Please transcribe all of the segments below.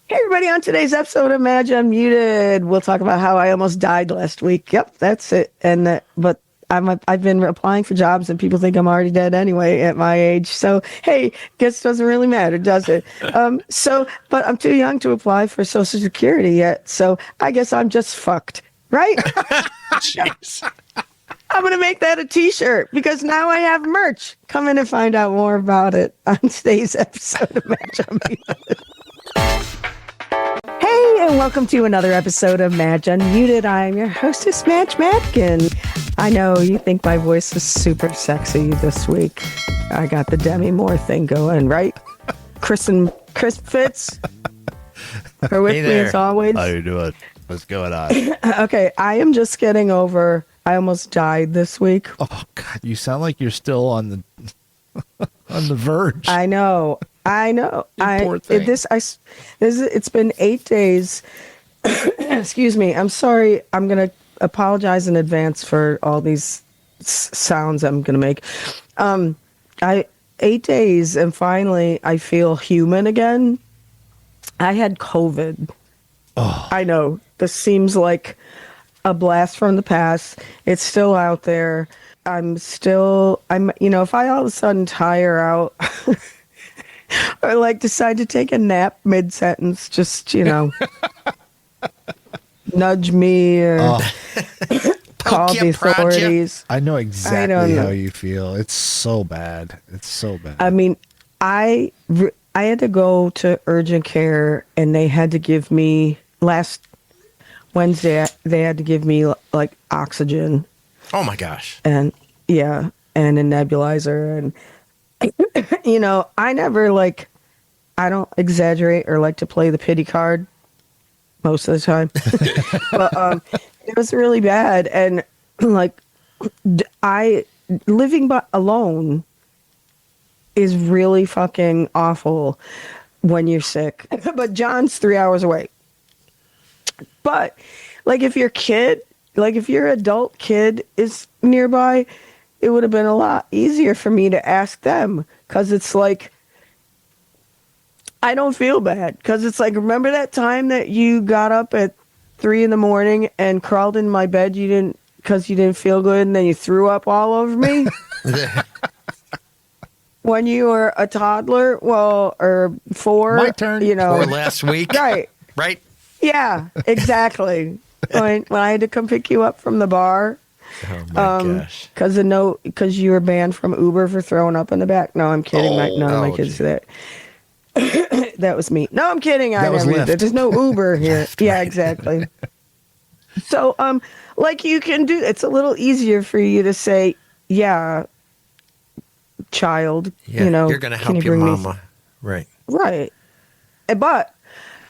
Hey everybody, on today's episode of Madge Unmuted, we'll talk about how I almost died last week. Yep, that's it. But I've been applying for jobs and people think I'm already dead anyway at my age. So hey, guess it doesn't really matter, does it? But I'm too young to apply for Social Security yet. So I guess I'm just fucked, right? Jeez. I'm going to make that a t-shirt because now I have merch. Come in and find out more about it on today's episode of Madge Unmuted. Hey, and welcome to another episode of Madge Unmuted. I'm your hostess, Madge Matkin. I know you think my voice is super sexy this week. I got the Demi Moore thing going, right? Chris Fitz are with me as always. How you doing? What's going on? Okay, I am just getting over. I almost died this week. Oh God, you sound like you're still on the on the verge. I know. Poor thing. It's been 8 days. Excuse me. I'm sorry. I'm gonna apologize in advance for all these sounds I'm gonna make. 8 days, and finally I feel human again. I had COVID. Oh. I know this seems like a blast from the past. It's still out there. If I all of a sudden tire out or like decide to take a nap mid-sentence, just, nudge me or call the authorities. I know exactly how you feel. It's so bad. I mean, I had to go to urgent care and they had to give me last Wednesday, they had to give me like oxygen. Oh my gosh. And yeah, and a nebulizer. And, I don't exaggerate or like to play the pity card most of the time. But it was really bad. And living alone is really fucking awful when you're sick. But John's 3 hours away. But if your adult kid is nearby, it would have been a lot easier for me to ask them, because it's like, I don't feel bad, because it's like, remember that time that you got up at 3 a.m. and crawled in my bed because you didn't feel good, and then you threw up all over me? When you were a toddler, or 4, my turn. Or last week. Right. Right? Yeah, exactly. when I had to come pick you up from the bar. Oh my gosh. Because you were banned from Uber for throwing up in the back. No, I'm kidding. None of my kids do that. That was me. No, I'm kidding. There's no Uber here. Yeah, exactly. So, you can do, it's a little easier for you to say, yeah, child, you're going to help your mama. Right. Right. But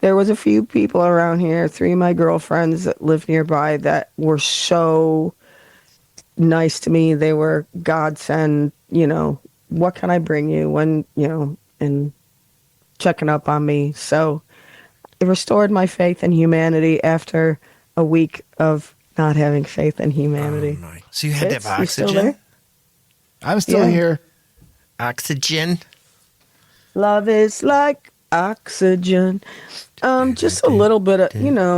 there was a few people around here, 3 of my girlfriends that live nearby, that were so nice to me. They were godsend, what can I bring you when, and checking up on me. So it restored my faith in humanity after a week of not having faith in humanity. Oh, nice. So you had to have oxygen? You still there? I'm still here. Oxygen? Love is like oxygen. Just a little bit of,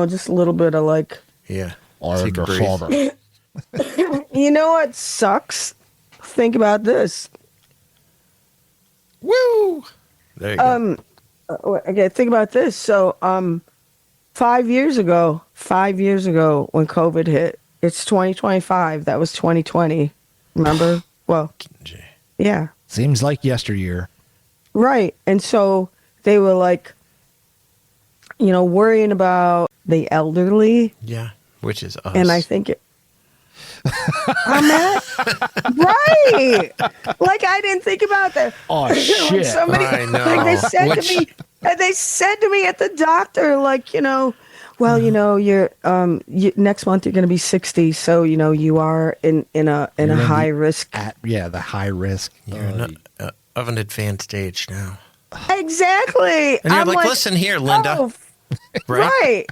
just a little bit of like. Yeah. Or your father. You know what sucks? Think about this. Woo! There you go. Okay, think about this. So, 5 years ago, when COVID hit, it's 2025. That was 2020. Remember? Well, yeah. Seems like yesteryear. Right. And so they were like, worrying about the elderly. Yeah, which is us. And I think I'm at right. I didn't think about that. Oh shit! Somebody, I know. they said to me at the doctor, you're next month you're going to be 60, so you are in a high risk. The high risk. You're of an advanced age now. Exactly. And you're like, listen here, Linda. Oh, right.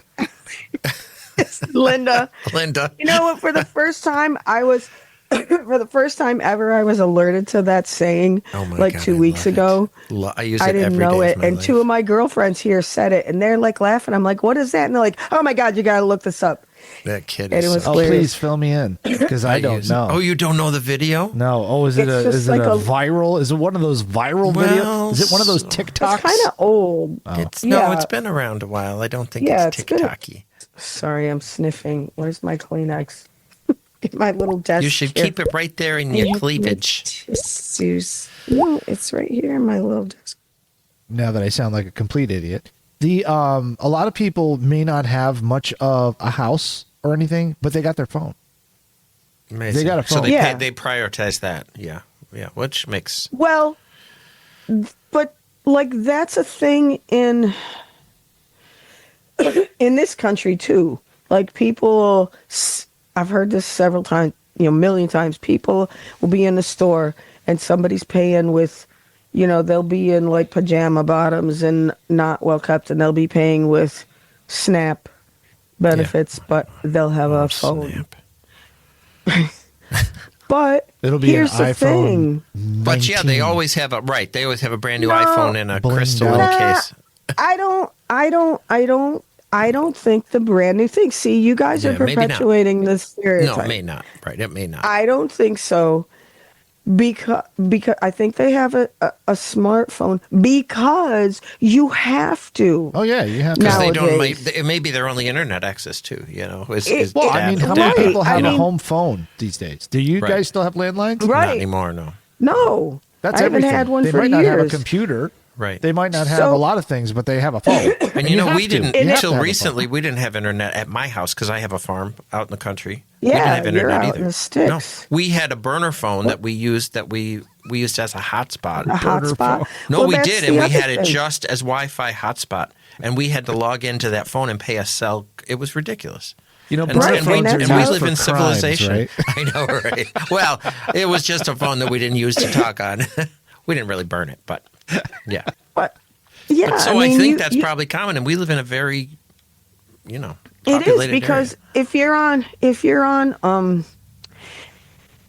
Linda. Linda. You know what? For the first time, I was for the first time ever, I was alerted to that saying Oh my like God, 2 weeks love it. ago. I use it I didn't every know day it. of my And life. two of my girlfriends here said it, and they're like laughing. I'm like, what is that? And they're like, oh my God, you got to look this up. That kid And is it was so Oh, hilarious. please fill me in because I don't use it. know. Oh, you don't know the video? No. Oh, is it It's a just is it like a a- viral? Is it one of those viral Well, videos? Is it one of those so- TikToks? It's kind of old. It's Yeah. no, it's been around a while. I don't think Yeah, it's it's been a- TikToky. Sorry, I'm sniffing. Where's my Kleenex? Get my little desk. You should here. keep it right there in your cleavage. Tissues. No, it's right here in my little desk. Now that I sound like a complete idiot, a lot of people may not have much of a house or anything, but they got their phone. Amazing. They got a So phone. they Yeah. they prioritize that. Yeah, yeah. Which makes Well, but like that's a thing in this country too. Like people, I've heard this several times, a million times. People will be in the store and somebody's paying with, they'll be in like pajama bottoms and not well kept, and they'll be paying with SNAP benefits, but they'll have a phone. Snap. But It'll be here's an the iPhone. thing. But yeah, they 19. always have a right. They always have a brand new No. iPhone in a Blinged crystal out. little Nah, case. I don't think the brand new thing. See, you guys Yeah, are maybe not. perpetuating this No, stereotype. it may not. Right, it may not. I don't think so. Because I think they have a smartphone because you have to. Oh yeah, you have to. Because Now- they don't. nowadays. It may be their only internet access too. Well, I mean, how many Right. people have I a mean- home phone these days? Do you Right. guys still have landlines? Right. Not anymore. No. No, That's I haven't everything. had one they for might years. not have a computer. Right. They might not have So- a lot of things, but they have a phone. And you know, have we to. didn't You have to until have a recently. phone. We didn't have internet at my house because I have a farm out in the country. We Yeah, didn't have you're internet out either. in the sticks. No, we had a burner phone that we used as a hotspot. A hotspot. No, Well, we that's did, the and we other had it thing. just as Wi-Fi hotspot, and we had to log into that phone and pay a cell. It was ridiculous. You know, And, burner and phones we, are and we used live for in crimes, civilization. right? I know, right? Well, it was just a phone that we didn't use to talk on. We didn't really burn it, but yeah. But yeah, But so I I, mean, think you- that's you- probably common, and we live in a very, it is populated because area. if you're on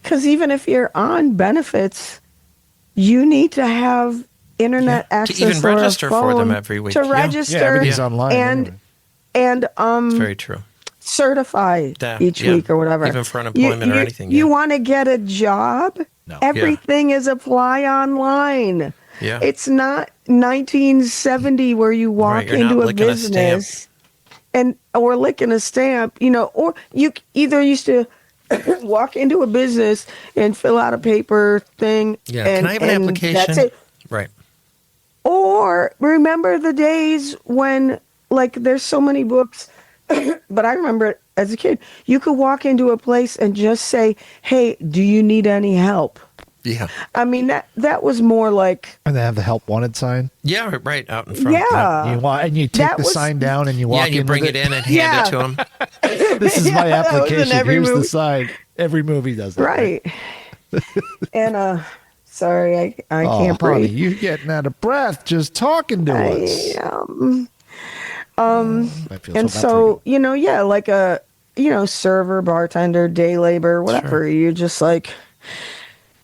because even if you're on benefits, you need to have internet Yeah, to access even or a register for them phone every week. to Yeah. register Yeah, everything's online. and anyway. and It's very true. certify each Yeah. week or whatever. Even for unemployment or anything, You yeah. want to get a job? No. Everything is apply online. Yeah. It's not 1970 where you walk Right, you're into not a licking a stamp. business or licking a stamp, or you either used to walk into a business and fill out a paper thing. Yeah. and, Can I have an and application? That's it. Right. Or remember the days when, like, there's so many books, but I remember as a kid, you could walk into a place and just say, "Hey, do you need any help?" Yeah. I mean, that was more like, And they have the help wanted sign. Yeah. Right out in front. yeah. You take that the was- sign down and you Yeah. walk And you in bring with it in and hand Yeah. it to them. This is my Yeah, that was in application. every Here's the movie. sign. Every movie does that. Right. And sorry, I Oh, can't honey, breathe. you're getting out of breath just talking to us. I feel And bad for so, you. yeah, like a server, bartender, day labor, whatever. You're just like,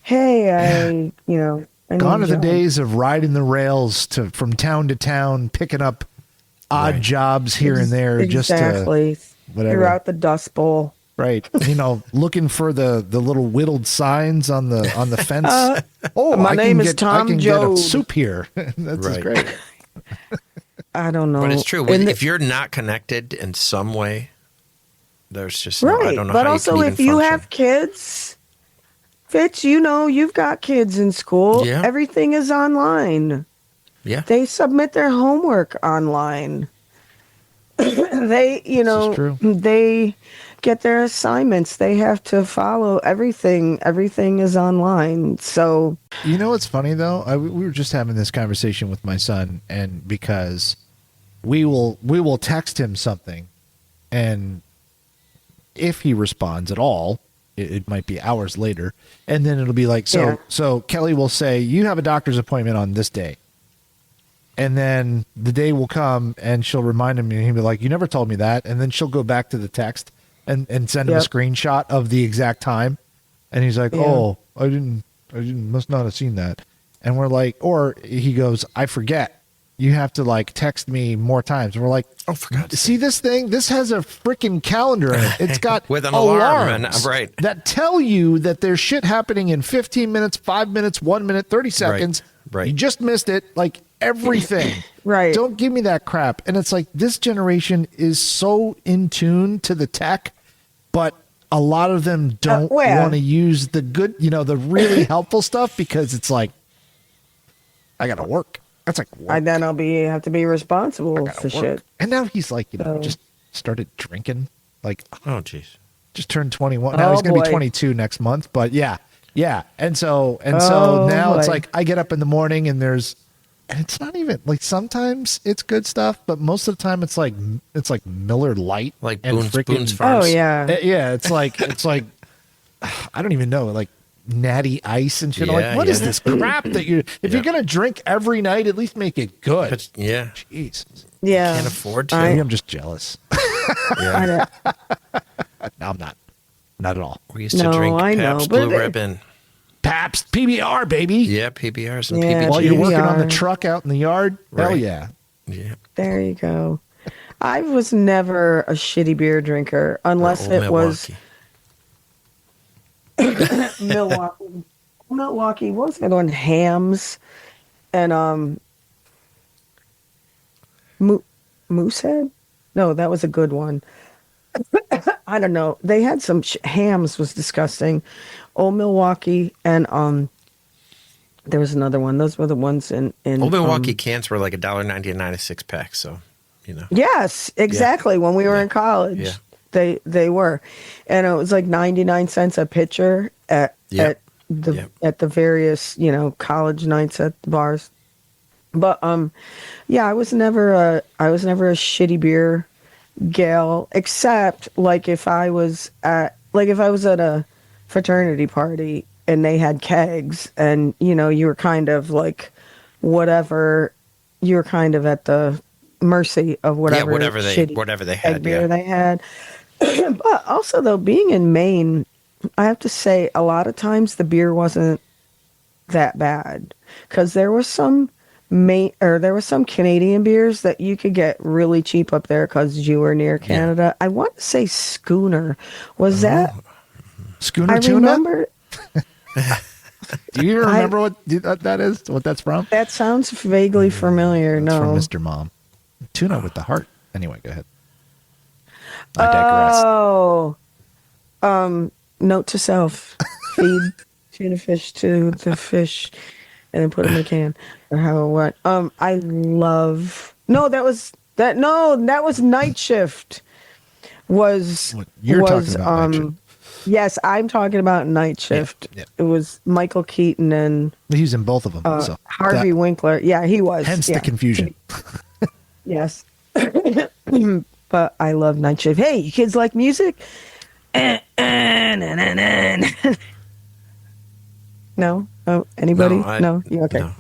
hey, I need Gone a are the job. days of riding the rails from town to town, picking up odd Right. jobs here and there, Exactly. just to whatever. Throughout the Dust Bowl. Right, looking for the little whittled signs on the fence. My name is I Tom can get a Joad. soup here. That's Right. great. I don't know. But it's true. And If you're not connected in some way, there's just right. I don't know But how also, you can if even you function. have kids, Fitz, you've got kids in school. Yeah. Everything is online. Yeah. They submit their homework online. They, This is true. they get their assignments. They have to follow everything. Everything is online. So, You know what's funny though? We were just having this conversation with my son, and because we will text him something, and if he responds at all, it might be hours later, and then it'll be like, Yeah. so Kelly will say, you have a doctor's appointment on this day. And then the day will come and she'll remind him, and he'll be like, you never told me that. And then she'll go back to the text and send him a Yep. screenshot of the exact time. And he's like, Yeah. oh, I didn't, must not have seen that. And we're like, or he goes, I forget. You have to like text me more times. And we're like, Oh, for God's see this thing? This has a freaking calendar in it. It's got With an alarm and- alarms right. that tell you that there's shit happening in 15 minutes, 5 minutes, 1 minute, 30 seconds. Right. You just missed it. Like everything. Right. Don't give me that crap. And it's like this generation is so in tune to the tech, but a lot of them don't yeah. want to use the good, the really helpful stuff because it's like, I got to work. That's like work. And then have to be responsible Gotta for work. shit. And now he's like, So- just started drinking. Like, Oh, jeez. just turned 21. Now Oh, he's going to be boy. 22 next month. But yeah. And so Oh, now it's boy. like I get up in the morning and it's not even like sometimes it's good stuff, but most of the time it's like Miller Lite, Like and Boone's Oh Farms. yeah. yeah. It's like I don't even know, like Natty Ice and shit. I'm Yeah, like, what is yeah. this crap that if you're gonna drink every night, at least make it good. But, yeah. Jeez. Yeah. Can't afford to. Maybe I'm just jealous. Yeah. No, I'm not. Not at all. We used to No, drink I know, Pabst but Blue it- Ribbon. Pabst PBR, baby. Yeah, PBRs and Yeah, While PBGs. you're working on the PBR. truck out in the yard, hell Right. yeah. Yeah. There you go. I was never a shitty beer drinker unless Or it was Milwaukee. Milwaukee. Milwaukee. What was the other one? Hams and Moosehead. No, that was a good one. I don't know. They had some Hams was disgusting. Old Milwaukee and there was another one. Those were the ones in Old Milwaukee cans were like $1.99 a 6-pack, so Yes, exactly. When we were in college, Yeah. they were, and it was like 99 cents a pitcher at Yep. at the various college nights at the bars. But I was never a shitty beer gal, except like if I was at a fraternity party and they had kegs, and you were kind of like whatever, you were kind of at the mercy of whatever whatever they keg had. beer Yeah. they had. But also though, being in Maine, I have to say a lot of times the beer wasn't that bad because there was some Canadian beers that you could get really cheap up there because you were near Canada. I want to say Schooner. Was that? Schooner I tuna? remember. Do you even remember what that is? What that's from? That sounds vaguely familiar. That's from No. Mr. Mom. Tuna with the heart. Anyway, go ahead. I digress. Oh. Note to self: feed tuna fish to the fish, and then put them in a can, or how what? I love. No, that was Night Shift. You're talking about Night Shift. Yes, I'm talking about Night Shift. yeah. It was Michael Keaton and He's in both of them. So Harvey Winkler. Yeah, he was. hence yeah. the confusion. Yes. But I love Night Shift. Hey, you kids like music? No? Oh, anybody? No, you okay? no.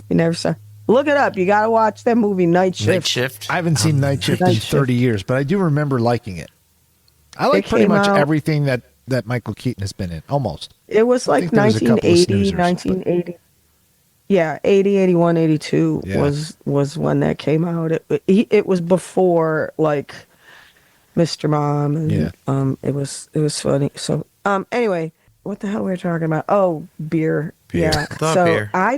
You never saw. Look it up. You got to watch that movie Night Shift. Night Shift. I haven't seen Night Shift in Night Shift. 30 years, but I do remember liking it. I like pretty came much out- everything that Michael Keaton has been in, almost. It was I like think there was a couple of 1980, snoozers, 1980. Yeah, 80, 81, 82 Yeah. was when that came out. It was before like Mr. Mom, and Yeah. it was funny. So anyway, what the hell were we talking about? Oh, beer. Beer. Yeah. The So beer. I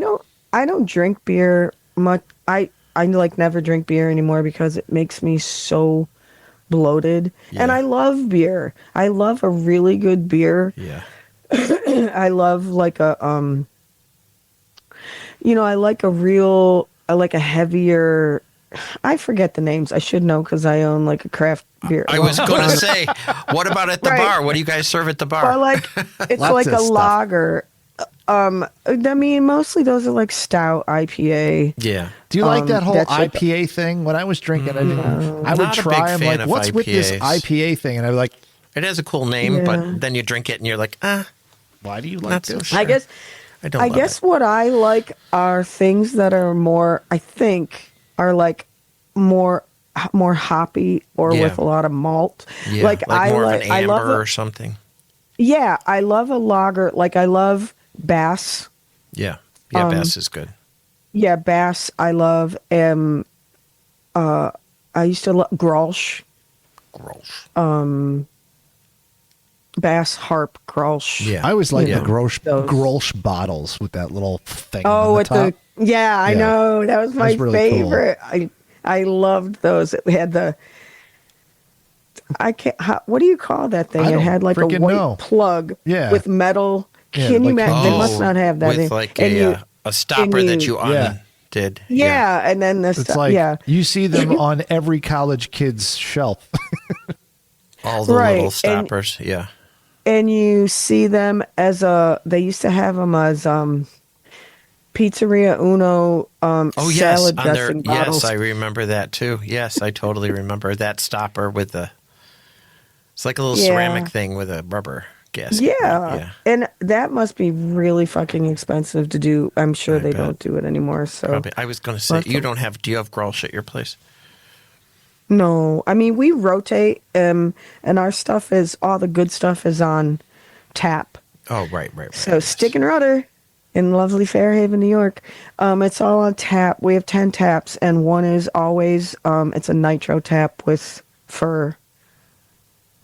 don't drink beer much. I like never drink beer anymore because it makes me so bloated. Yeah. And I love beer. I love a really good beer. Yeah. I love like a I like a heavier. I forget the names. I should know because I own like a craft beer. I was going to say, what about at the Right. bar? What do you guys serve at the Or bar? like it's Lots like of a stuff. lager. I mean, mostly those are like stout IPA. Yeah. Do you like that whole that's like- IPA thing? When I was drinking, I would Not a try. big I'm fan like, of what's with this IPAs. IPA thing? And I'd be like, It has a cool name, Yeah. but then you drink it and you're like, why do you like not so this? sure. I guess. I don't I love guess it. what I like are things that are more. I think are like more hoppy or Yeah. with a lot of malt. Yeah, Like I more like. of an I amber love or it. something. Yeah, I love a lager. Like I love Bass. Yeah. Yeah, Bass is good. Yeah, Bass. I love. I used to love Grolsch. Gross. Bass, Harp, Grolsch. Yeah. I always like You the know, Grolsch, those. Grolsch bottles with that little thing on Oh, the with top. yeah, I Yeah. know that was my That's really cool. favorite. I loved those. It had the I can't. What do you call that thing? I It don't had like a freaking white know. plug Yeah. with metal. Yeah, Can you like imagine? They hinges. must not have that. With like And a stopper that you Yeah. undid. yeah, and then this. It's like Yeah, you see them on every college kid's shelf. All the Right, little and- stoppers. Yeah. and you see them as a. They used to have them as Pizzeria Uno Oh, yes. salad On their, dressing bottles. yes, I remember that too. Yes, I totally remember that stopper with the. It's like a little Yeah. ceramic thing with a rubber gasket. Yeah. Yeah. And that must be really fucking expensive to do. I'm sure I they bet. don't do it anymore. So Probably. I was going to say, Lots you of- don't have, do you have Grolsch at your place? no, I mean we rotate, and our stuff is all the good stuff is on tap. Oh, right. So yes. Stick and Rudder in lovely Fairhaven, New York. It's all on tap. We have 10 taps, and one is always it's a nitro tap with for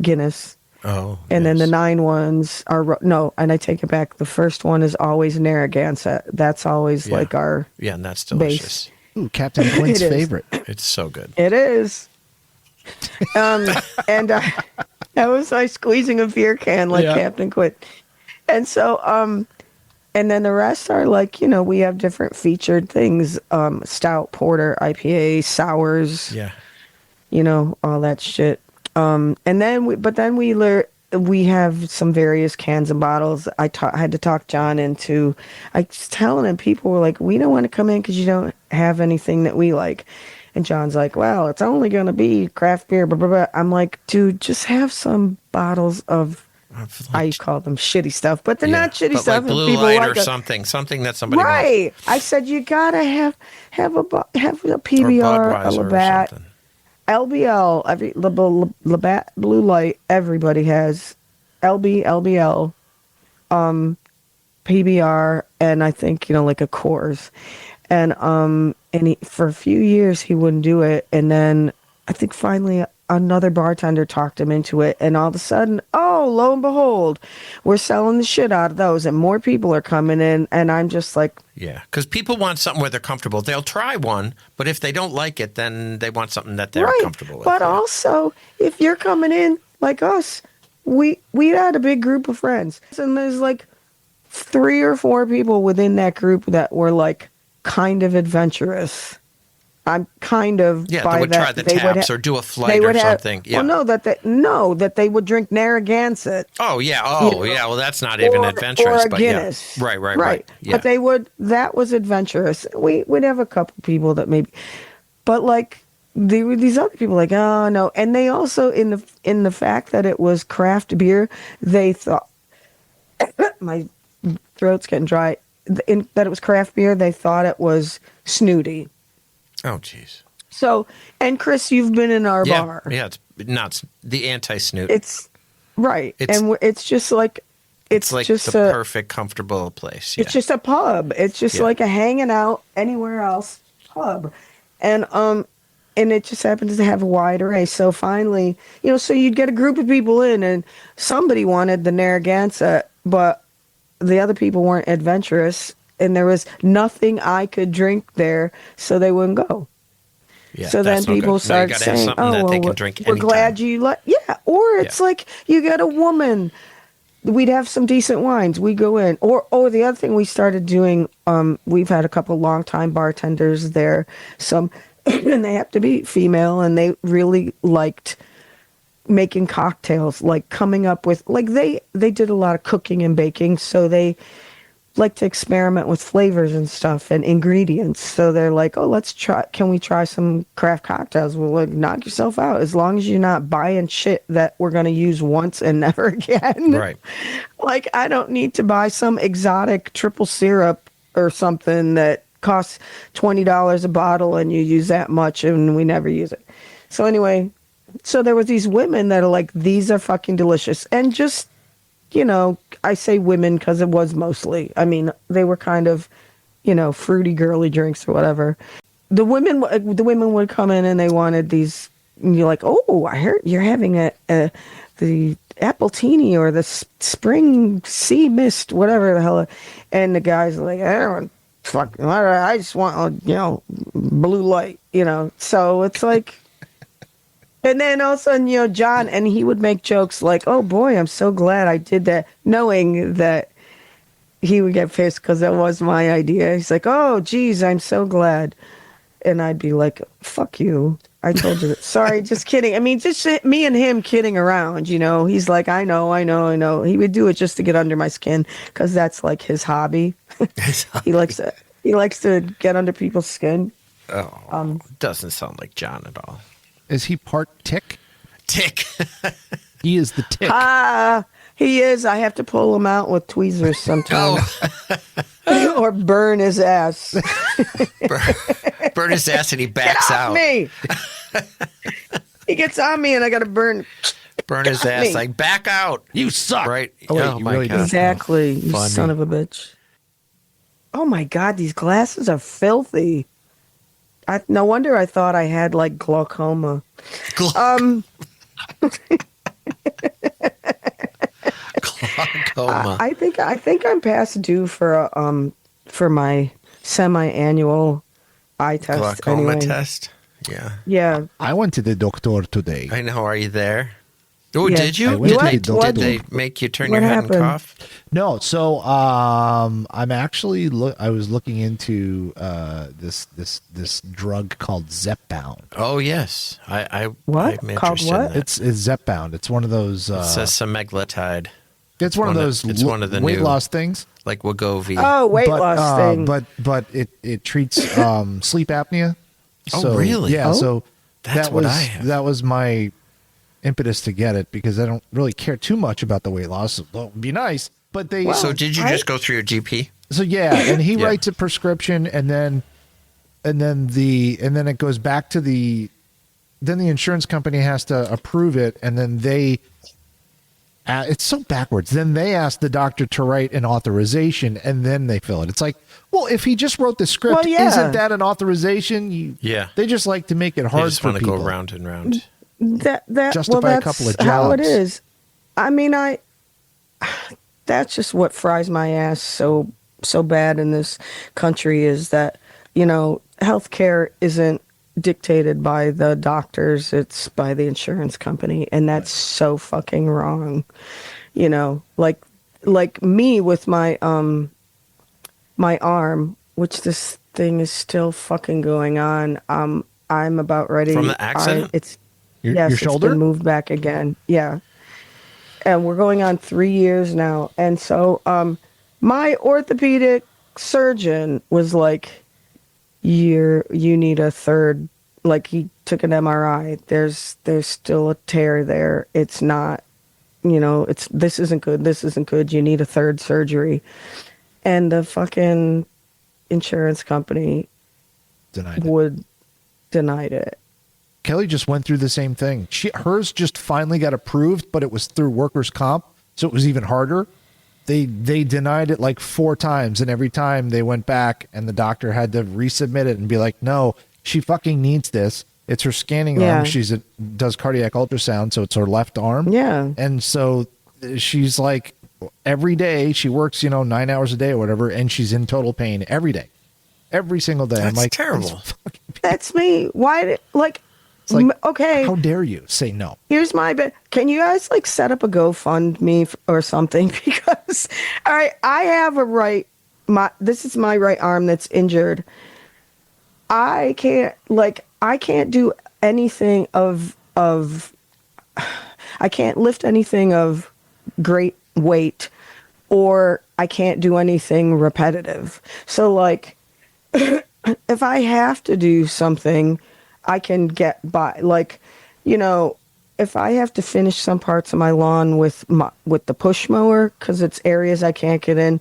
Guinness. Oh, And then the yes. 9 ones are no, and I take it back. The first one is always Narragansett. That's always Yeah. like our. Yeah, and that's base. delicious. Ooh, Captain Quint's It is. favorite. It's so good. It is. And that was like squeezing a beer can like Yeah. Captain Quint. And so, and then the rest are like, we have different featured things, stout, porter, IPA, sours, Yeah. all that shit. And then we have some various cans and bottles. I had to talk John into, I was telling him, people were like, we don't want to come in because you don't have anything that we like. And John's like, well, it's only going to be craft beer, blah, blah, blah. I'm like, dude, just have some bottles of, I call them shitty stuff, but they're not shitty but stuff. like and Blue people Light like or it. something that somebody wants. Right. I said, you got to have a Or PBR, a Budweiser or Labatt, something. LBL, Labatt Blue Light, everybody has LBL, PBR, and I think, like a Coors. And for a few years he wouldn't do it. And then I think finally another bartender talked him into it. And all of a sudden, oh, lo and behold, we're selling the shit out of those and more people are coming in. And I'm just like, Yeah, because people want something where they're comfortable. They'll try one, but if they don't like it, then they want something that they're right. comfortable with. But Yeah. also, if you're coming in like us, we had a big group of friends. And there's like 3 or 4 people within that group that were like kind of adventurous. I'm kind of Yeah, by they would that. try the they would taps ha- or do a they flight or would have- something. Yeah. Well, that they would drink Narragansett. Oh, yeah. Oh, You know, yeah. Well, that's not even adventurous, or a but Guinness. yeah. Right. Yeah. But that was adventurous. We'd have a couple people that maybe, but like there were these other people like, oh no. And they also, in the fact that it was craft beer, they thought, my throat's getting dry, that it was craft beer, they thought it was snooty. Oh, jeez. So, and Chris, you've been in our Yeah. bar. Yeah. It's nuts. The anti-snoot. It's right. It's- And it's just like, it's like just the a, perfect, comfortable place. Yeah. it's just a pub. It's just Yeah. like a hanging out anywhere else pub. And it just happens to have a wide array. So finally, so you'd get a group of people in and somebody wanted the Narragansett, but the other people weren't adventurous and there was nothing I could drink there, so they wouldn't go. Yeah, So then that's no people good. No, you start gotta have saying, something "Oh, that well, they can drink we're anytime. glad you like." Yeah, or it's like you get a woman. We'd have some decent wines. We go in, or the other thing we started doing. We've had a couple longtime bartenders there. Some, and they have to be female, and they really liked making cocktails, like coming up with like they did a lot of cooking and baking, so they like to experiment with flavors and stuff and ingredients. So they're like, oh, can we try some craft cocktails? Well, like, knock yourself out as long as you're not buying shit that we're going to use once and never again. Right. Like, I don't need to buy some exotic triple syrup or something that costs $20 a bottle and you use that much and we never use it. So anyway, so there was these women that are like, these are fucking delicious. And just, I say women because it was mostly. I mean, they were kind of, fruity girly drinks or whatever. The women would come in and they wanted these. And you're like, oh, I heard you're having the apple teeny or the spring sea mist, whatever the hell. And the guys are like, I don't fuck. I just want blue light. So it's like. And then all of a sudden, John, and he would make jokes like, oh boy, I'm so glad I did that, knowing that he would get pissed because that was my idea. He's like, oh, geez, I'm so glad. And I'd be like, fuck you. I told you that. Sorry, just kidding. I mean, just me and him kidding around, He's like, I know. He would do it just to get under my skin because that's like his hobby. He likes to get under people's skin. Oh, doesn't sound like John at all. Is he part tick? Tick. He is the tick. He is. I have to pull him out with tweezers sometimes. Or burn his ass. Burn his ass and he backs Get off out. Me. He gets on me and I got to burn His ass. me. Like, back out. You suck. Right. Oh, wait, you my really God. do. Exactly. You Funny. son of a bitch. Oh my God, these glasses are filthy. No wonder I thought I had like glaucoma. Glaucoma. I think I'm past due for my semi-annual eye test. Glaucoma anyway. test. Yeah. Yeah. I went to the doctor today. I know. Are you there? Oh, Yeah. did you? I went to the Did doctor. they make you turn What your head happened? and cough? No, so I'm actually I was looking into this drug called Zepbound. Oh, yes. I'm What? Called interested what? in that. It's Zepbound. It's one of those. It says semaglutide, it's one of those. it's one of the weight new- loss things. like Wegovy. Oh, weight loss thing. But it treats sleep apnea. Oh, So, really? Yeah. Oh. So That's that what was I have. that was my impetus to get it because I don't really care too much about the weight loss. Well, it'd be nice, but they. Well, So did you just go through your GP? So yeah, and he Yeah. writes a prescription, and then it goes back to the insurance company has to approve it, and then they. It's so backwards. Then they ask the doctor to write an authorization, and then they fill it. It's like, well, if he just wrote the script, Well, yeah. isn't that an authorization? Yeah. They just like to make it You hard just for want to people. go round and round. Justify a couple of how it jobs. is. I mean, that's just what fries my ass so bad in this country is that, healthcare isn't dictated by the doctors, it's by the insurance company, and that's so fucking wrong. Like me with my my arm, which this thing is still fucking going on. I'm about ready. From the accident? Your shoulder? It's been moved back again. Yeah. And we're going on 3 years now. And so my orthopedic surgeon was like, you need a third, like he took an MRI. There's still a tear there. It's not, this isn't good. You need a third surgery. And the fucking insurance company denied it. Kelly just went through the same thing. Hers just finally got approved, but it was through workers' comp, so it was even harder. They denied it like 4 times, and every time they went back, and the doctor had to resubmit it and be like, "No, she fucking needs this. It's her scanning Yeah. arm. Does cardiac ultrasound, so it's her left arm." Yeah. and so she's like, every day she works, 9 hours a day or whatever, and she's in total pain every day, every single day. I'm That's like, terrible. That's me. Why? It's like, okay. how dare you say no? Here's my bit. Can you guys set up a GoFundMe or something? Because, all right, I have a right. This is my right arm that's injured. I can't do anything of. I can't lift anything of great weight, or I can't do anything repetitive. So if I have to do something, I can get by. If I have to finish some parts of my lawn with the push mower because it's areas I can't get in,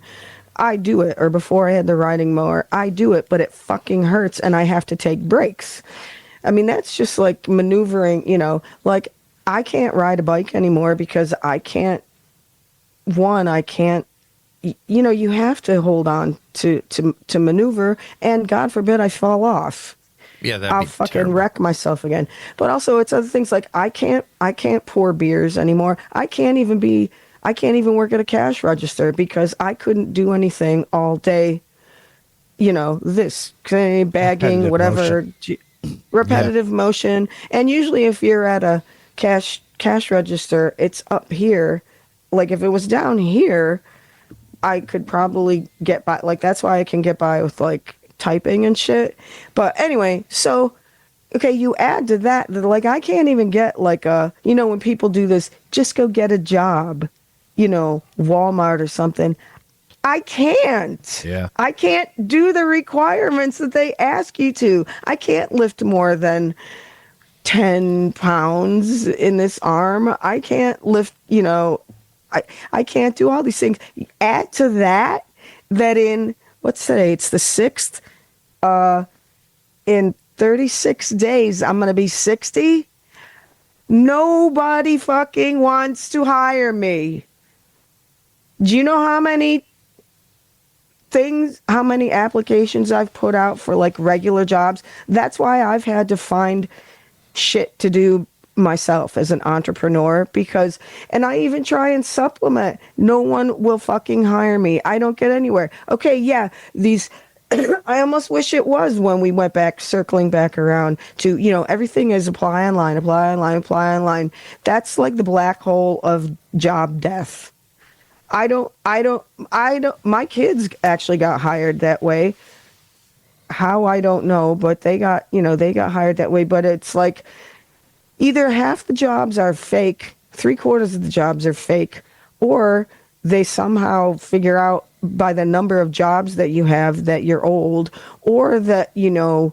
I do it. Or before I had the riding mower, I do it, but it fucking hurts and I have to take breaks. I mean, that's just like maneuvering, I can't ride a bike anymore because I can't one, I can't, you know, you have to hold on to maneuver, and God forbid I fall off. Yeah, that'd I'll be fucking terrible. wreck myself again. But also it's other things like I can't pour beers anymore. I can't even work at a cash register because I couldn't do anything all day. You know, this bagging, Repetitive whatever, motion. Yeah. repetitive motion. And usually if you're at a cash register, it's up here. Like if it was down here, I could probably get by. Like that's why I can get by with like typing and shit. But anyway, so okay, you add to that like I can't even get like a, you know, when people do this, just go get a job, you know, Walmart or something. I can't. Yeah. I can't do the requirements that they ask you to. I can't lift more than 10 pounds in this arm. I can't lift, you know, I can't do all these things. Add to that in, what's today? It's the 6th. In 36 days, I'm going to be 60. Nobody fucking wants to hire me. Do you know how many applications I've put out for like regular jobs? That's why I've had to find shit to do myself as an entrepreneur because, and I even try and supplement. No one will fucking hire me. I don't get anywhere. Okay, yeah, these I almost wish it was when we went back, circling back around to, you know, everything is apply online, apply online, apply online. That's like the black hole of job death. My kids actually got hired that way. How, I don't know, but they got hired that way. But it's like either half the jobs are fake, 3/4 of the jobs are fake, or they somehow figure out by the number of jobs that you have that you're old, or that, you know,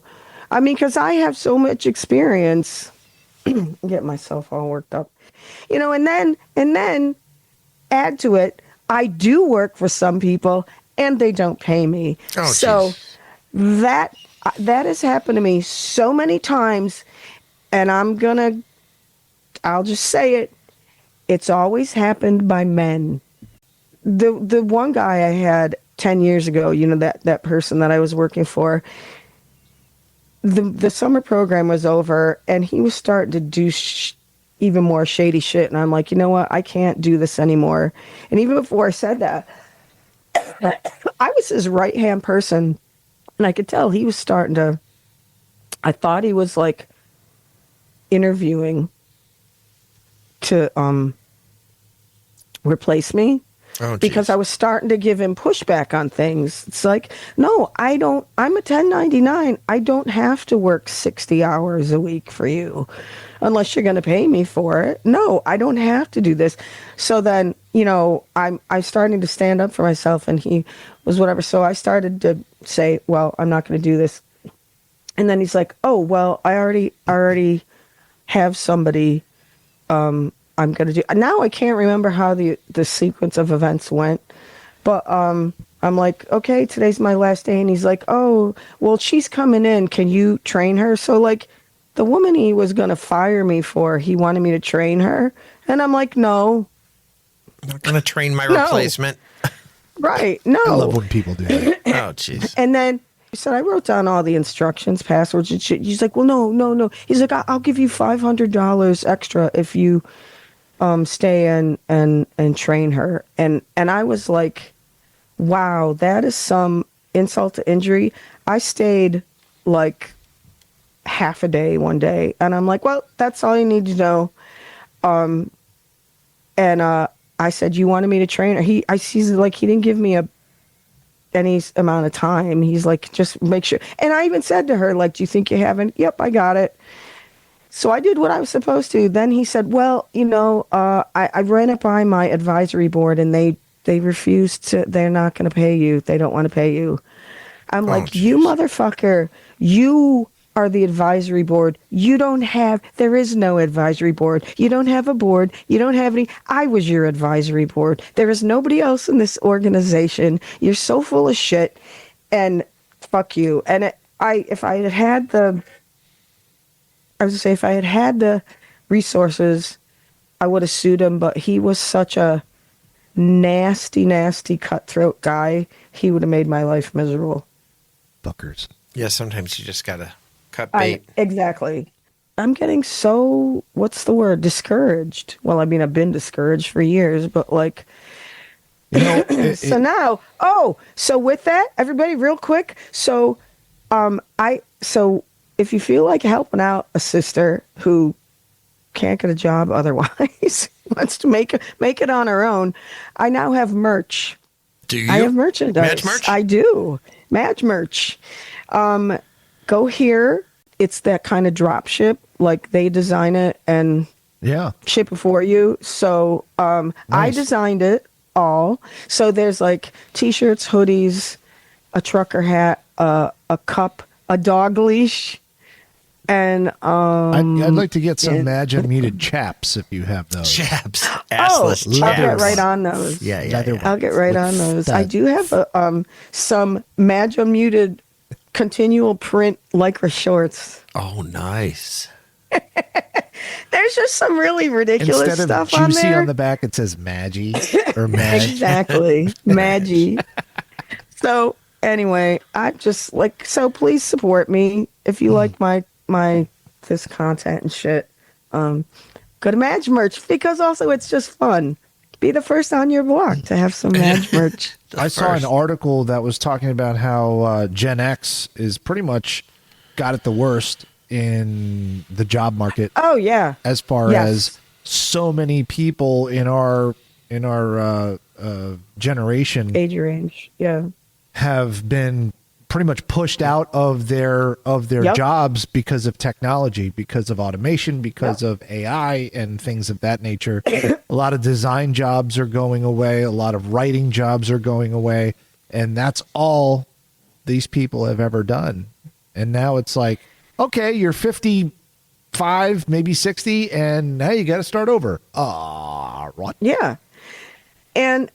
I mean, because I have so much experience. Get myself all worked up, you know, and then add to it, I do work for some people and they don't pay me. Oh, So jeez. that has happened to me so many times, and I'll just say it. It's always happened by men. The one guy I had 10 years ago, you know, that person that I was working for, the summer program was over and he was starting to do even more shady shit, and I'm like, you know what, I can't do this anymore. And even before I said that, I was his right hand person, and I could tell he was starting to, I thought he was like interviewing to replace me, Oh, because I jeez. was starting to give him pushback on things. It's like, no, I don't, I'm a 1099. I don't have to work 60 hours a week for you unless you're going to pay me for it. No, I don't have to do this. So then, you know, I'm starting to stand up for myself, and he was whatever. So I started to say, well, I'm not going to do this. And then he's like, oh, well, I already have somebody I'm gonna do. Now I can't remember how the sequence of events went, but I'm like, okay, today's my last day, and he's like, oh, well, she's coming in. Can you train her? So like, the woman he was gonna fire me for, he wanted me to train her, and I'm like, no, I'm not going to train my no, replacement. right, I love no. when people do that. Oh, jeez. And then he said, I wrote down all the instructions, passwords, and shit. He's like, well, no, no, no. He's like, I'll give you $500 extra if you stay and train her. And I was like, wow, that is some insult to injury. I stayed like half a day one day, and I'm like, well, that's all you need to know. And I said, you wanted me to train her. He's like, he didn't give me any amount of time. He's like, just make sure. And I even said to her, like, do you think you haven't? Yep, I got it. So I did what I was supposed to. Then he said, well, you know, I ran it by my advisory board, and they refused to, they're not going to pay you. They don't want to pay you. I'm Oh, like, you jeez. motherfucker, you are the advisory board. There is no advisory board. You don't have a board. You don't have any. I was your advisory board. There is nobody else in this organization. You're so full of shit, and fuck you. And if I had had the, I was gonna say, if I had had the resources, I would have sued him. But he was such a nasty, nasty cutthroat guy, he would have made my life miserable. Fuckers. Yeah, sometimes you just gotta cut bait. Exactly. I'm getting so, what's the word? Discouraged. Well, I mean, I've been discouraged for years, but like, You know, so now, so with that, everybody, real quick. So, so if you feel like helping out a sister who can't get a job otherwise, wants to make it on her own, I now have merch. Do you? I have merchandise. Madge merch? I do. Madge merch. Go here. It's that kind of drop ship. Like they design it and yeah. ship it for you. So I Nice. designed it all. So there's like t-shirts, hoodies, a trucker hat, a cup, a dog leash, and I'd like to get some Madge Unmuted chaps if you have those. Chaps. Assless chaps. I'll get right on those. Yeah, yeah, Leather yeah. I'll get right on those. I that. do have some Madge Unmuted continual print lycra shorts. Oh, nice. There's just some really ridiculous Instead of stuff on juicy there. on the back, it says Maggie or Madge. Exactly. Maggie. So anyway, I just like, so please support me if you like my this content and shit. Go to Madge merch because also it's just fun. Be the first on your block to have some Madge merch. I saw an article that was talking about how Gen X is pretty much got it the worst in the job market Oh yeah. as far Yes. as so many people in our generation Age range. Yeah. have been pretty much pushed out of their Yep. jobs because of technology, because of automation, because of AI and things of that nature. A lot of design jobs are going away, a lot of writing jobs are going away, and that's all these people have ever done. And now it's like, okay, you're 55, maybe 60, and now you got to start over. What? Yeah. And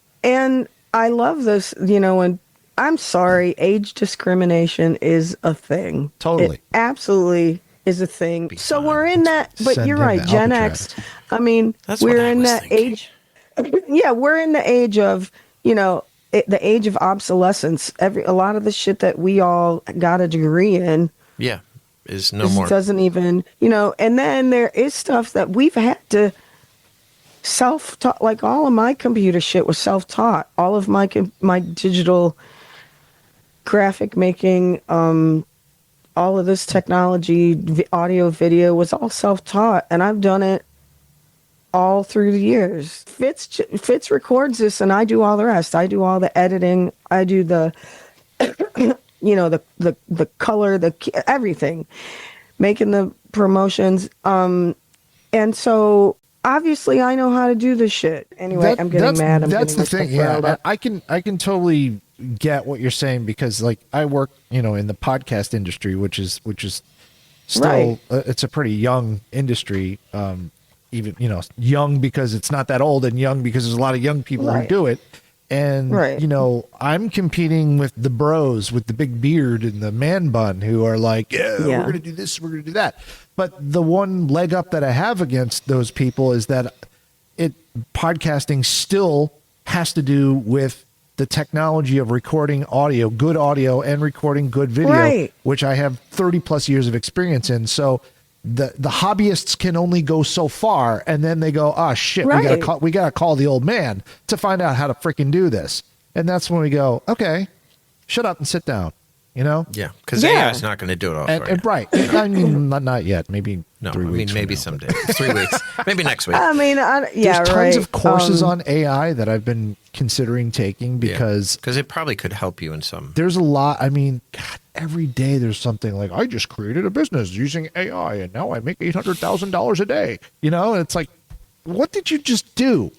I love this, and I'm sorry, age discrimination is a thing. Totally. It absolutely is a thing. So we're in that, but Send you're him right, to Gen Alcatraz. X. I mean, That's what we're I in was that thinking. age. Yeah, we're in the age of, the age of obsolescence. A lot of the shit that we all got a degree in Yeah, is no just more. doesn't even, and then there is stuff that we've had to self-taught. Like all of my computer shit was self-taught. All of my digital graphic making, all of this technology, audio, video was all self-taught, and I've done it all through the years. Fitz records this, and I do all the rest. I do all the editing. I do the, the color, everything, making the promotions. And so obviously I know how to do this shit. Anyway, I'm getting mad. That's the getting thing. myself riled Yeah, up. I can totally get what you're saying because like I work, in the podcast industry, which is still Right. It's a pretty young industry. Even young because it's not that old, and young because there's a lot of young people who Right. do it. And Right. I'm competing with the bros with the big beard and the man bun who are like, Yeah. we're gonna do this, we're gonna do that. But the one leg up that I have against those people is that podcasting still has to do with the technology of recording audio, good audio, and recording good video, Right. which I have 30 plus years of experience in. So the hobbyists can only go so far, and then they go, oh shit, Right. we gotta call the old man to find out how to freaking do this. And that's when we go, okay, shut up and sit down. Yeah, because Yeah. AI is not going to do it all for you. And right. I mean, not yet. Maybe No, 3 weeks. maybe from now. someday. 3 weeks. Maybe next week. I mean, yeah, There's tons right. of courses on AI that I've been considering taking because Because it probably could help you in some. there's a lot. I mean, God, every day there's something like, I just created a business using AI and now I make $800,000 a day. And it's like, what did you just do?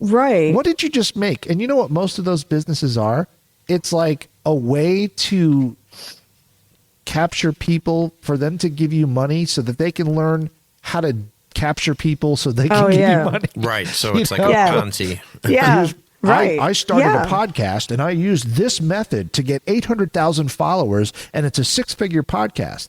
Right. What did you just make? And you know what most of those businesses are? It's like a way to capture people for them to give you money so that they can learn how to capture people so they can Oh, give yeah. you money. Right. So You it's like know? a Yeah. Ponzi. Yeah. Right. I started Yeah. a podcast and I used this method to get 800,000 followers, and it's a 6-figure podcast.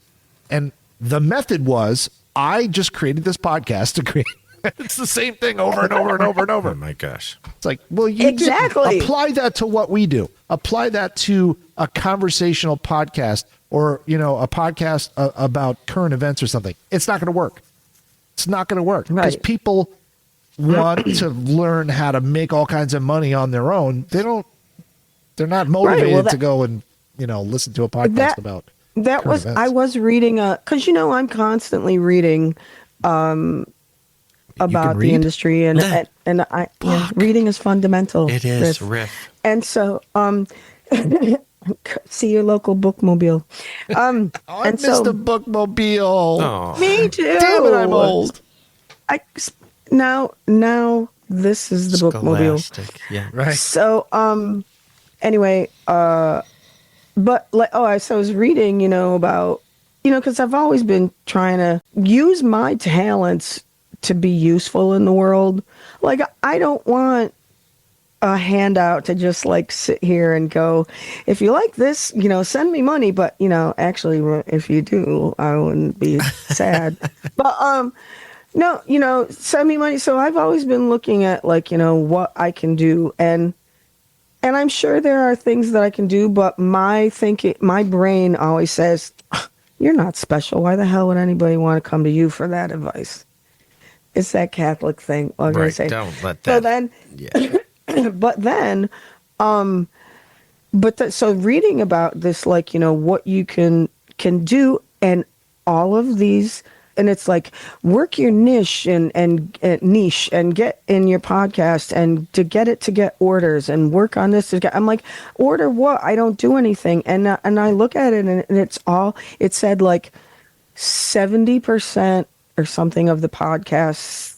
And the method was I just created this podcast to create It's the same thing over and over and over and over. Oh my gosh. It's like, well, you Exactly. didn't apply that to what we do. Apply that to a conversational podcast or, a podcast about current events or something. It's not going to work. It's not going to work because Right. people want to learn how to make all kinds of money on their own. They're not motivated to go and, listen to a podcast about that current was, events. I was reading, cause I'm constantly reading, about the read? industry and reading is fundamental. It is, Riff. Riff. And so, see your local bookmobile. I and missed so the bookmobile. Oh. me too. Damn it, I'm old. Now this is the bookmobile. Scholastic. Yeah. Right. So anyway, but so I was reading, about, because I've always been trying to use my talents to be useful in the world. Like, I don't want a handout to just like sit here and go, if you like this, send me money. But, actually, if you do, I wouldn't be sad. But, no, send me money. So I've always been looking at like, what I can do. And I'm sure there are things that I can do, but my brain always says, you're not special. Why the hell would anybody want to come to you for that advice? It's that Catholic thing. I'm gonna Right. say. Don't let that. So then, Yeah. but then, so reading about this, like, what you can do, and all of these, and it's like work your niche and niche and get in your podcast and to get orders and work on this. I'm like, order what? I don't do anything. And I look at it and it said like 70% or something of the podcasts,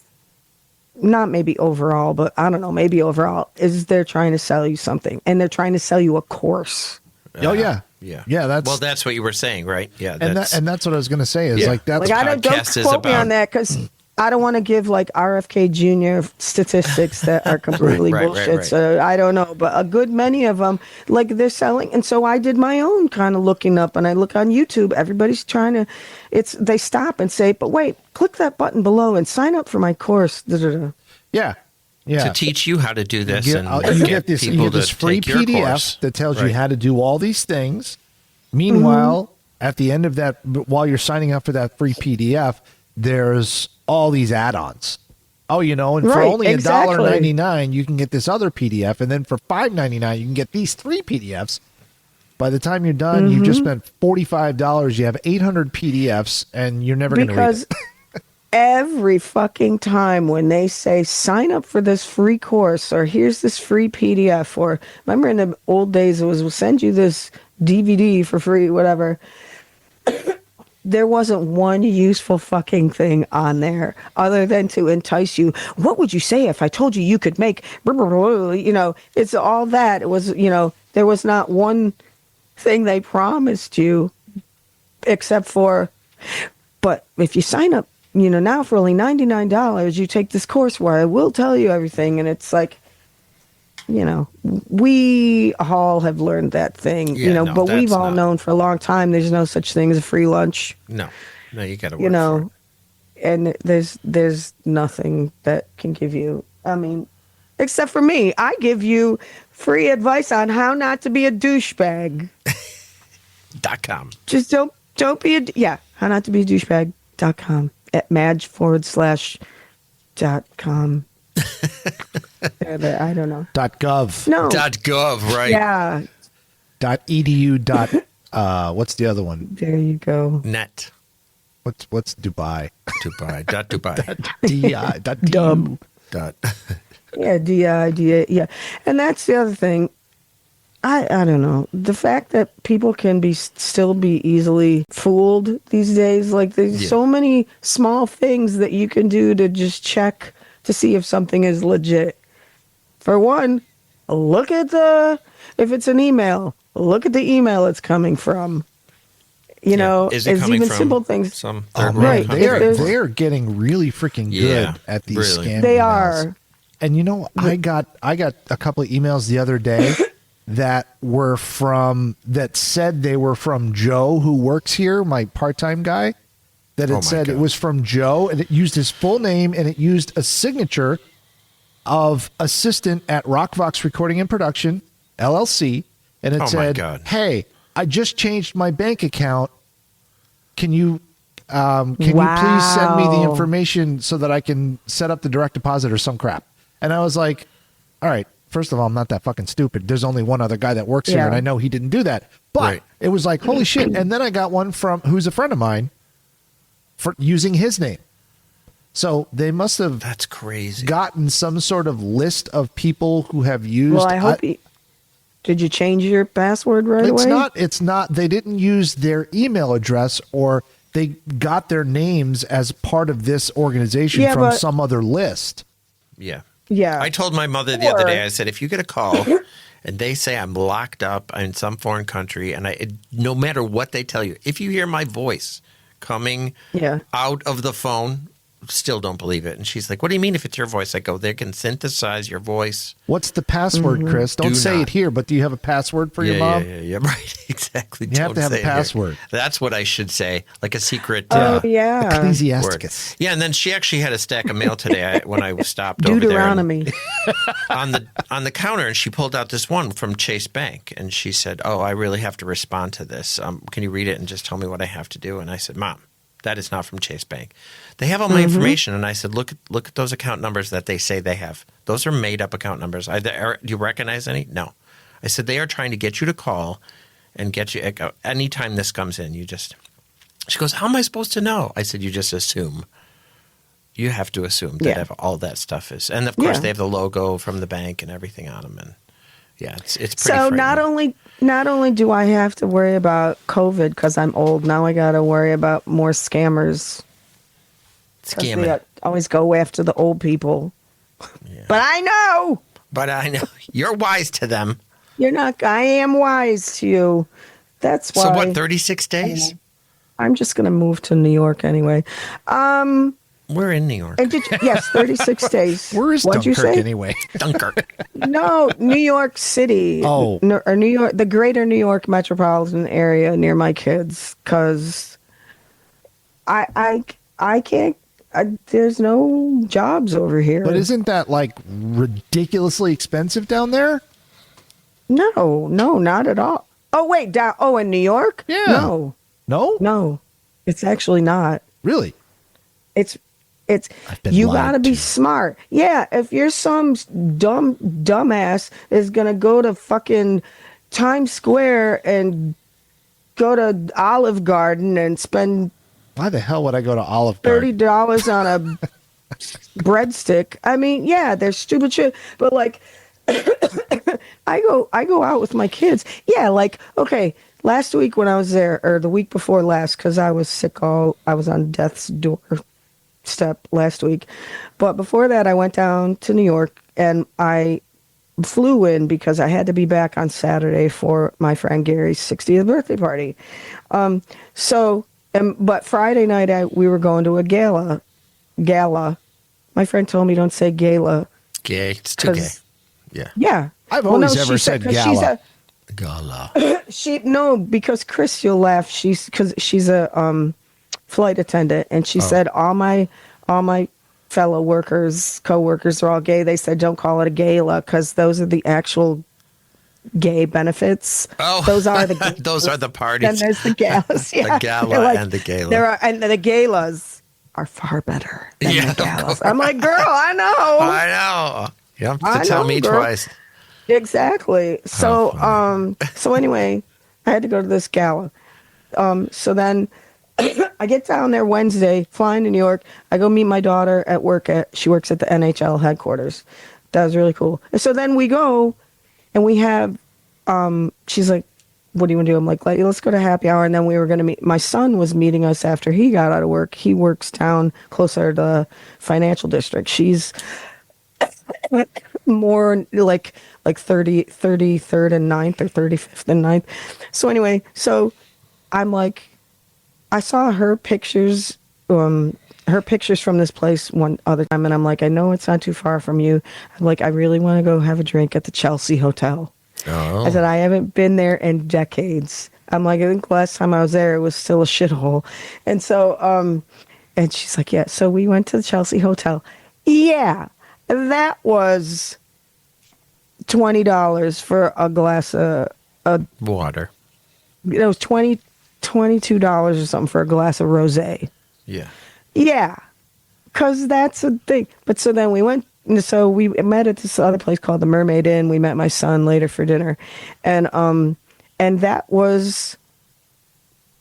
not maybe overall, but I don't know, maybe overall, is they're trying to sell you something, and they're trying to sell you a course. Oh yeah, Yeah. yeah. That's what you were saying, right? Yeah. And that's what I was going to say is Yeah. like that's Like, I don't podcast is quote me about. on that, because I don't want to give like RFK Jr. statistics that are completely Right, bullshit. right. So I don't know, but a good many of them, like, they're selling. And so I did my own kind of looking up, and I look on YouTube. Everybody's trying to, they stop and say, but wait, click that button below and sign up for my course. Da-da-da. yeah. to teach you how to do this You and get this people to free take your PDF course. that tells you Right. how to do all these things. Meanwhile, at the end of that, while you're signing up for that free PDF, there's all these add-ons. Oh, and for Right, only exactly. $1.99, you can get this other PDF, and then for $5.99, you can get these 3 PDFs. By the time you're done, you just spent $45. You have 800 PDFs, and you're never going to read it. Every fucking time when they say sign up for this free course, or here's this free PDF, or remember in the old days it was, we'll send you this DVD for free, whatever. There wasn't one useful fucking thing on there other than to entice you. What would you say if I told you you could make, it's all that. It was, there was not one thing they promised you except for, but if you sign up, now for only $99, you take this course where I will tell you everything. And it's like, we all have learned that thing, Yeah, no, but we've that's all not- known for a long time there's no such thing as a free lunch, No, you got to work for it. and there's nothing that can give you, except for me. I give you free advice on how not to be a douchebag. .com. Just don't be how not to be a douchebag.com at Madge/.com. I don't know. .gov. No. .gov, right? Yeah, .edu. What's the other one? there you go. Net. What's Dubai? Dubai. Dubai. DI. Dumb. Dot. Yeah, DID. Yeah, and that's the other thing. I don't know. The fact that people can still be easily fooled these days. Like, there's so many small things that you can do to just check to see if something is legit. For one, look at if it's an email, look at the email it's coming from. Is it it's coming even from simple things. some Oh third man, Right, world they're country? they're getting really freaking good Yeah, at these really. scam They emails. are. And I got a couple of emails the other day that said they were from Joe, who works here, my part-time guy. that Oh it my said it God. was from Joe, and it used his full name, and it used a signature of assistant at Rockvox Recording and Production, LLC, and it Oh my said, God. "Hey, I just changed my bank account. Can you you please send me the Wow. information so that I can set up the direct deposit or some crap?" And I was like, "All right, first of all, I'm not that fucking stupid. There's only one other guy that works here, Yeah. and I know he didn't do that." But Right. it was like, holy shit! And then I got one from who's a friend of mine for using his name. So they must have That's crazy. gotten some sort of list of people who have used. Well, I hope you. Did you change your password right it's away? not. It's not. They didn't use their email address, or they got their names as part of this organization Yeah, from but- some other list. Yeah. Yeah. I told my mother the other Or- day, I said, if you get a call and they say I'm locked up in some foreign country, and no matter what they tell you, if you hear my voice coming Yeah. out of the phone, still don't believe it. And she's like, what do you mean if it's your voice? I go, they can synthesize your voice. What's the password, Chris? Don't Do say not. it here, but do you have a password for your mom? Yeah, right. Exactly. You have Don't to have a say it here. password. That's what I should say, like a secret Oh yeah. word. Ecclesiasticus. Yeah, and then she actually had a stack of mail today when I stopped over there. Deuteronomy. on the counter, and she pulled out this one from Chase Bank, and she said, "Oh, I really have to respond to this. Can you read it and just tell me what I have to do?" And I said, "Mom, that is not from Chase Bank. They have all my information." And I said, "Look at those account numbers that they say they have. Those are made up account numbers. Do you recognize any?" No. I said, "They are trying to get you to call and get you anytime this comes in. You just." She goes, "How am I supposed to know?" I said, "You just assume." You have to assume that all that stuff is, and of course Yeah. they have the logo from the bank and everything on them, and yeah, it's pretty. So frightening. not only do I have to worry about COVID because I'm old, now I got to worry about more scammers. 'Cause Scamming. they always go after the old people. Yeah. But I know But I know you're wise to them. you're not. I am wise to you. That's why. So what? 36 days? I'm just gonna move to New York anyway. We're in New York. And yes, 36 days. Where is What'd you Dunkirk say? anyway? Dunkirk. No, New York City. Oh. Or New York, the greater New York metropolitan area near my kids, because I can't. There's no jobs over here. But isn't that like ridiculously expensive down there? No, not at all. Oh wait, down. Oh, in New York? Yeah. No, No? it's actually not. Really? It's I've been you lied gotta be to. smart. Yeah, if you're some dumbass is gonna go to fucking Times Square and go to Olive Garden and spend Why the hell would I go to Olive Garden? $30 on a breadstick. I mean, yeah, they're stupid shit, but like I go out with my kids. Yeah, like okay, last week when I was there, or the week before last, because I was sick I was on death's doorstep last week. But before that, I went down to New York and I flew in because I had to be back on Saturday for my friend Gary's 60th birthday party. But Friday night we were going to a gala. My friend told me don't say gala. Gay. It's too gay. 'Cause- Yeah. Yeah. I've always she ever said 'cause gala. Gala. Because Chris, you'll laugh. She's a flight attendant, and she said all my fellow workers, co-workers are all gay. They said don't call it a gala because those are the actual gay benefits. Oh, those are the those are the Then parties. there's the galas. Yeah. gala They're like, and the gala. and the galas are far better than Yeah, the of galas. I'm like, girl, I know. I know. You have to I tell know, me girl. twice. Exactly. So, funny. so anyway, I had to go to this gala. So then I get down there Wednesday, flying to New York. I go meet my daughter at work she works at the NHL headquarters. That was really cool. And so then we go and we have, she's like, what do you want to do? I'm like, let's go to happy hour. And then we were going to meet, my son was meeting us after he got out of work. He works down closer to the financial district. She's more like 33rd and 9th or 35th and 9th. So anyway, so I'm like, I saw her pictures from this place one other time, and I'm like, I know it's not too far from you. I'm like, I really want to go have a drink at the Chelsea Hotel. Oh. I said, I haven't been there in decades. I'm like, I think last time I was there, it was still a shithole. And so, and she's like, yeah. So we went to the Chelsea Hotel. Yeah, that was $20 for a glass of, Water. it was $22 or something for a glass of rosé. Yeah. Yeah, because that's a thing. But so then we went, so we met at this other place called the Mermaid Inn. We met my son later for dinner. And that was,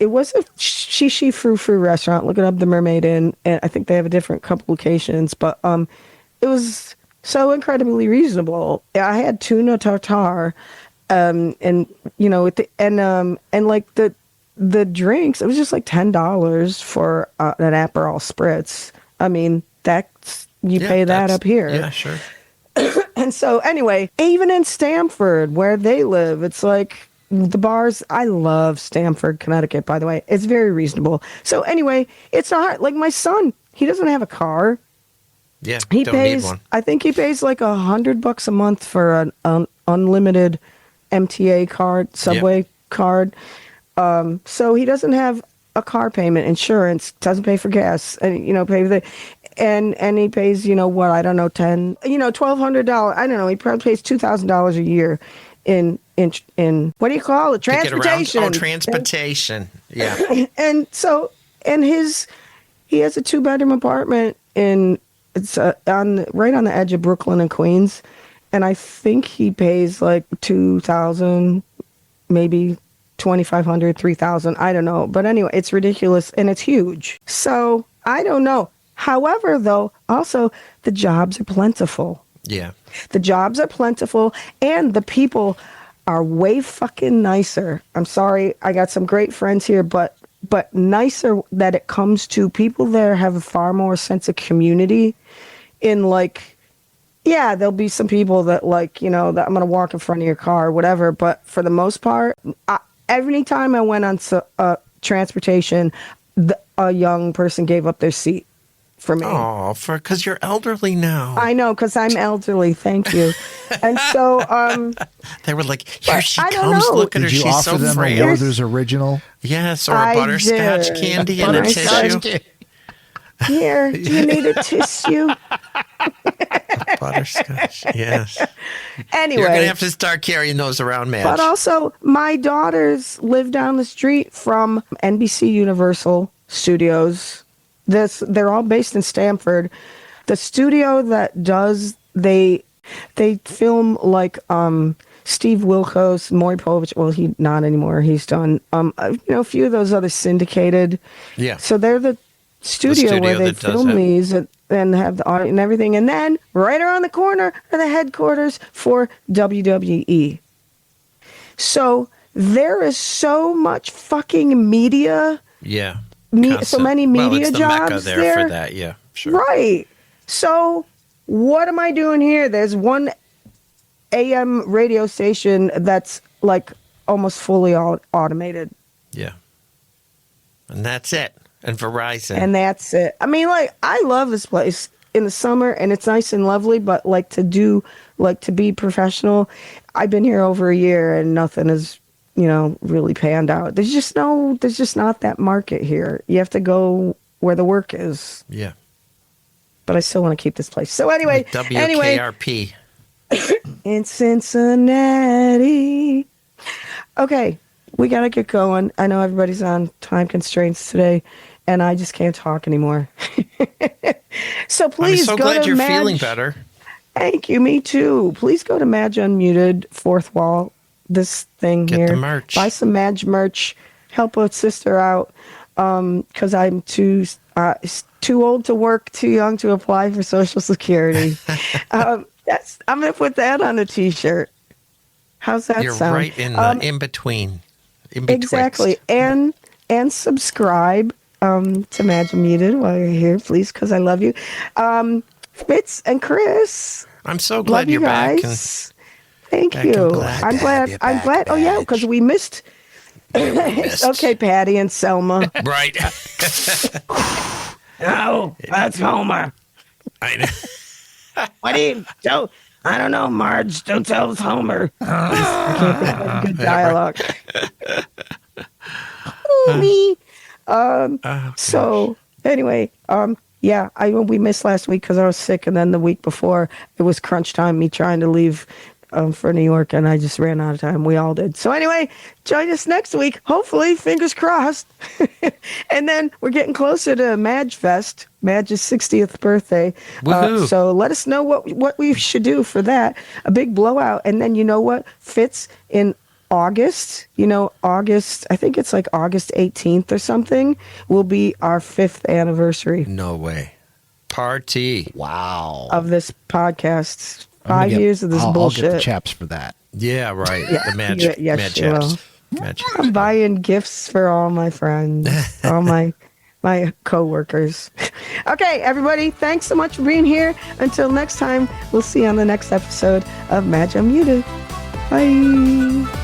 it was a shishi frou-frou restaurant. Look it up, the Mermaid Inn. And I think they have a different couple locations, but it was so incredibly reasonable. I had tuna tartare, and you know, with the, and like the drinks, it was just like $10 for an Aperol spritz. I mean, that's you Yeah, pay that that's- up here. Yeah, sure. And so anyway, even in Stamford, where they live, it's like the bars. I love Stamford, Connecticut, by the way. It's very reasonable. So anyway, it's not like my son. He doesn't have a car. Yeah, He don't pays. need one. I think he pays like $100 a month for an unlimited MTA card, subway card. So he doesn't have a car payment, insurance, doesn't pay for gas, and pay the, and he pays what, I don't know, $1,200. I don't know. He probably pays $2,000 a year in what do you call it? To get around- Transportation. Oh, transportation. Yeah. And so, he has a 2-bedroom apartment it's right on the edge of Brooklyn and Queens, and I think he pays like $2,000, maybe $2,500, $3,000. I don't know, but anyway, it's ridiculous and it's huge. So I don't know. However, though, also the jobs are plentiful. Yeah. The jobs are plentiful, and the people are way fucking nicer. I'm sorry, I got some great friends here, but nicer that it comes to people there have a far more sense of community. In like, yeah, there'll be some people that like, that I'm gonna walk in front of your car or whatever, but for the most part, every time I went on transportation, a young person gave up their seat for me. Oh, because you're elderly now. I know, because I'm elderly. Thank you. And so, They were like, here she I don't comes. know. Look at her. Did you She's offer so them frail. a Werther's original? Yes, or a I butterscotch did. candy and a Butterscotch tissue. here, do you need a tissue? Butterscotch, yes. Anyway. You're going to have to start carrying those around, Madge. But also, my daughters live down the street from NBC Universal Studios. They're all based in Stamford. The studio that does they film like Steve Wilkos, Maury Povich. Well, he not anymore. He's done a few of those other syndicated. Yeah. So they're the studio where they that does film that. these and have the audio and everything. And then right around the corner are the headquarters for WWE. So there is so much fucking media. Yeah. So many media it's the jobs Mecca there there. for that. Yeah, sure. Right. So what am I doing here? There's one AM radio station that's like almost fully automated. Yeah. And that's it. And Verizon. And that's it. I mean, like, I love this place in the summer and it's nice and lovely, but like to be professional, I've been here over a year and nothing is, really panned out. There's just not that market here. You have to go where the work is. Yeah. But I still want to keep this place. So anyway, WKRP. in Cincinnati. Okay, we got to get going. I know everybody's on time constraints today, and I just can't talk anymore. So please I'm so go glad to you're Madge. feeling better. Thank you, me too. Please go to Madge Unmuted, fourth wall, this thing Get here. the merch. Buy some Madge merch. Help a sister out because I'm too old to work, too young to apply for Social Security. I'm going to put that on a T-shirt. How's that You're sound? right in the in between. In betwixt. Exactly. And subscribe to Madge Unmuted while you're here, please, because I love you. Fitz and Chris. I'm so Love glad you you're back. guys. Thank back you. and glad I'm glad. I'm glad. Oh yeah, because we missed. missed. Okay, Patty and Selma. Right. No, that's Homer. I know. What do you do? I don't know, Marge. Don't tell us Homer. I can't think of good dialogue. me. Oh, gosh. So anyway, yeah, we missed last week because I was sick, and then the week before it was crunch time. Me trying to leave for New York, and I just ran out of time. We all did. So anyway, join us next week. Hopefully, fingers crossed. And then we're getting closer to Madge Fest, Madge's 60th birthday. Woohoo. So let us know what we should do for that. A big blowout, and then you know what fits in August, August, I think it's like August 18th or something, will be our 5th anniversary No way. Party. Wow. of this podcast. I'm gonna 5 get- years of this I'll bullshit. get the chaps for that. Yeah, right. Yeah, The Madge, yes, Madge you will. chaps. Madge chaps. I'm buying gifts for all my friends, all my co-workers. Okay, everybody, thanks so much for being here. Until next time, we'll see you on the next episode of Madge Unmuted. Bye.